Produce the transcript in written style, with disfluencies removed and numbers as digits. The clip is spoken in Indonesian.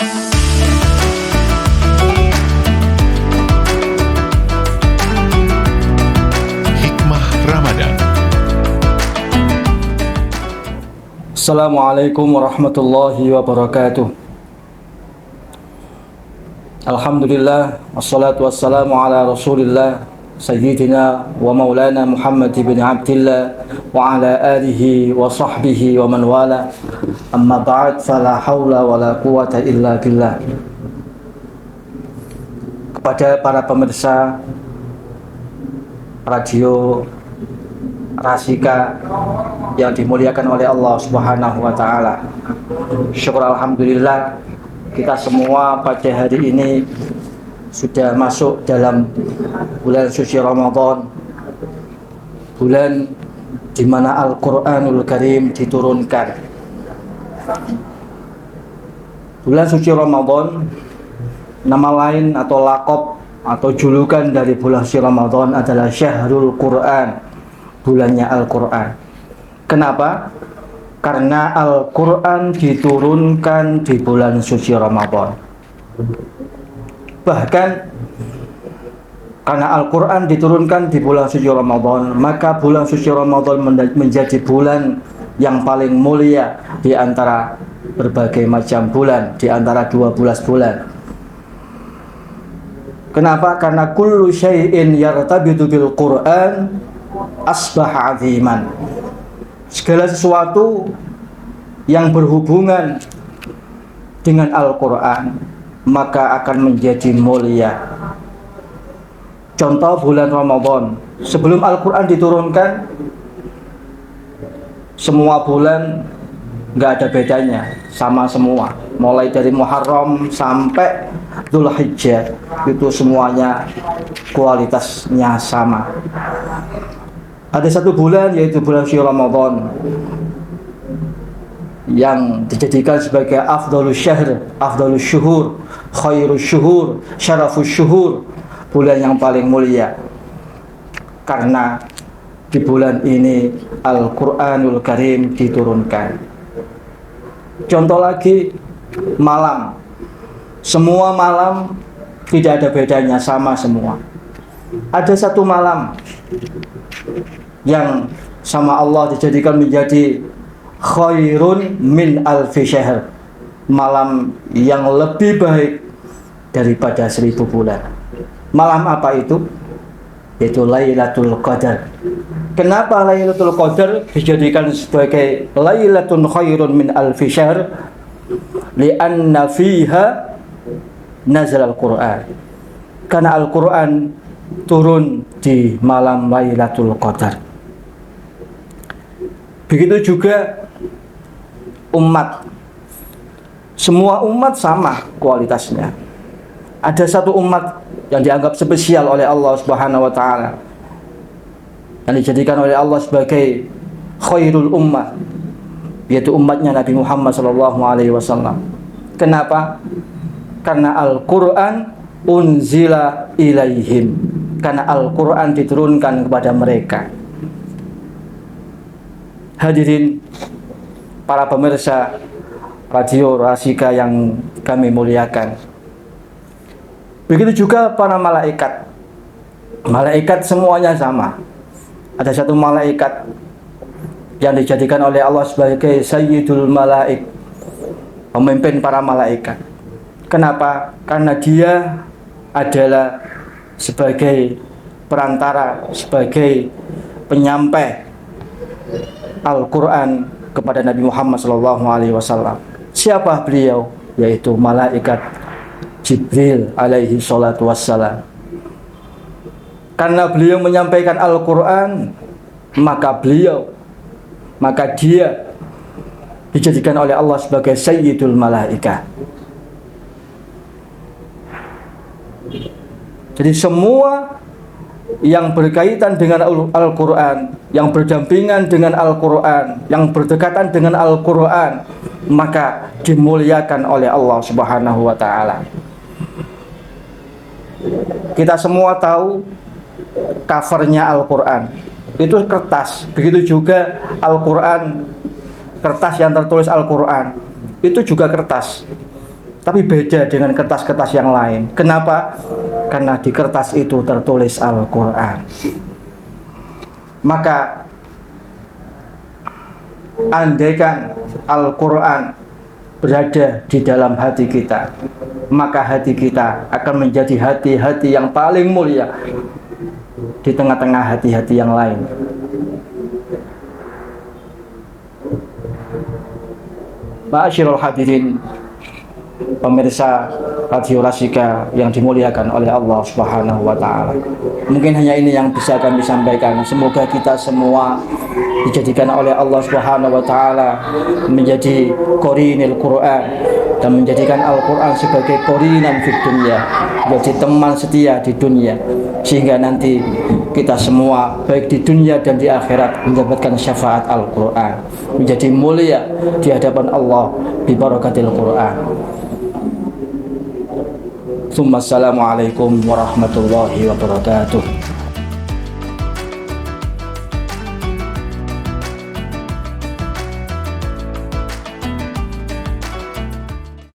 Hikmah Ramadan. Assalamualaikum warahmatullahi wabarakatuh. Alhamdulillah, wassalatu wassalamu ala rasulillah Sayyidina wa maulana Muhammad bin Abdillah wa ala alihi wa sahbihi wa man wala. Amma ba'd, fala hawla wa la quwata illa billah. Kepada para pemirsa radio Rasika yang dimuliakan oleh Allah Subhanahu wa taala, syukur alhamdulillah kita semua pada hari ini sudah masuk dalam bulan suci Ramadan, bulan di mana Al-Qur'anul Karim diturunkan. Bulan suci Ramadan, nama lain atau laqab atau julukan dari bulan suci Ramadan adalah Syahrul Qur'an, bulannya Al-Qur'an. Kenapa? Karena Al-Qur'an diturunkan di bulan suci Ramadan. Bahkan karena Al-Quran diturunkan di bulan suci Ramadan, maka bulan suci Ramadan menjadi bulan yang paling mulia di antara berbagai macam bulan, di antara 12 bulan. Kenapa? Karena kullu syai'in yartabitu bil Quran asbaha aziman. Segala sesuatu yang berhubungan dengan Al-Quran maka akan menjadi mulia. Contoh bulan Ramadan, sebelum Al-Quran diturunkan, semua bulan nggak ada bedanya, sama semua. Mulai dari Muharram sampai Dzulhijjah, itu semuanya kualitasnya sama. Ada satu bulan, yaitu bulan suci Ramadan, yang dijadikan sebagai afdhalus syahr, afdhalus syuhur, khairus syuhur, syarafus syuhur, bulan yang paling mulia. Karena di bulan ini Al-Qur'anul Karim diturunkan. Contoh lagi, malam. Semua malam tidak ada bedanya, sama semua. Ada satu malam yang sama Allah dijadikan menjadi khairun min alfi syahr, malam yang lebih baik daripada 1000 bulan. Malam apa itu? Yaitu Lailatul Qadar. Kenapa Lailatul Qadar dijadikan sebagai Lailatun khairun min alfi syahr? Lianna fiha nazal al-Quran. Karena Al-Quran turun di malam Lailatul Qadar. Begitu juga umat. Semua umat sama kualitasnya. Ada satu umat yang dianggap spesial oleh Allah Subhanahu wa taala, yang dijadikan oleh Allah sebagai khairul ummah, yaitu umatnya Nabi Muhammad sallallahu alaihi wasallam. Kenapa? Karena Al-Qur'an unzila ilaihim. Karena Al-Qur'an diturunkan kepada mereka. Hadirin para pemirsa radio Rasika yang kami muliakan. Begitu juga para malaikat. Malaikat semuanya sama. Ada satu malaikat yang dijadikan oleh Allah sebagai Sayyidul Malaik, pemimpin para malaikat. Kenapa? Karena dia adalah sebagai perantara, sebagai penyampai Al-Quran kepada Nabi Muhammad SAW. Siapa beliau? Yaitu malaikat Jibril alaihi salatu wassalam. Karena beliau menyampaikan Al-Quran, maka dia dijadikan oleh Allah sebagai Sayyidul Malaikah. Jadi semua yang berkaitan dengan Al-Quran, yang berdampingan dengan Al-Quran, yang berdekatan dengan Al-Quran, maka dimuliakan oleh Allah Subhanahu wa ta'ala. Kita semua tahu covernya Al-Quran itu kertas. Begitu juga Al-Quran, kertas yang tertulis Al-Quran itu juga kertas. Tapi beda dengan kertas-kertas yang lain. Kenapa? Karena di kertas itu tertulis Al-Quran. Maka andaikan Al-Quran berada di dalam hati kita, maka hati kita akan menjadi hati-hati yang paling mulia di tengah-tengah hati-hati yang lain. Ma'asyiral hadirin, pemirsa Radio Rasika yang dimuliakan oleh Allah Subhanahu wa taala. Mungkin hanya ini yang bisa kami sampaikan. Semoga kita semua dijadikan oleh Allah Subhanahu wa taala menjadi qarinil Quran dan menjadikan Al-Quran sebagai qarinan fid dunya, menjadi teman setia di dunia, sehingga nanti kita semua baik di dunia dan di akhirat mendapatkan syafaat Al-Quran, menjadi mulia di hadapan Allah bi barakatil Quran. Assalamualaikum warahmatullahi wabarakatuh.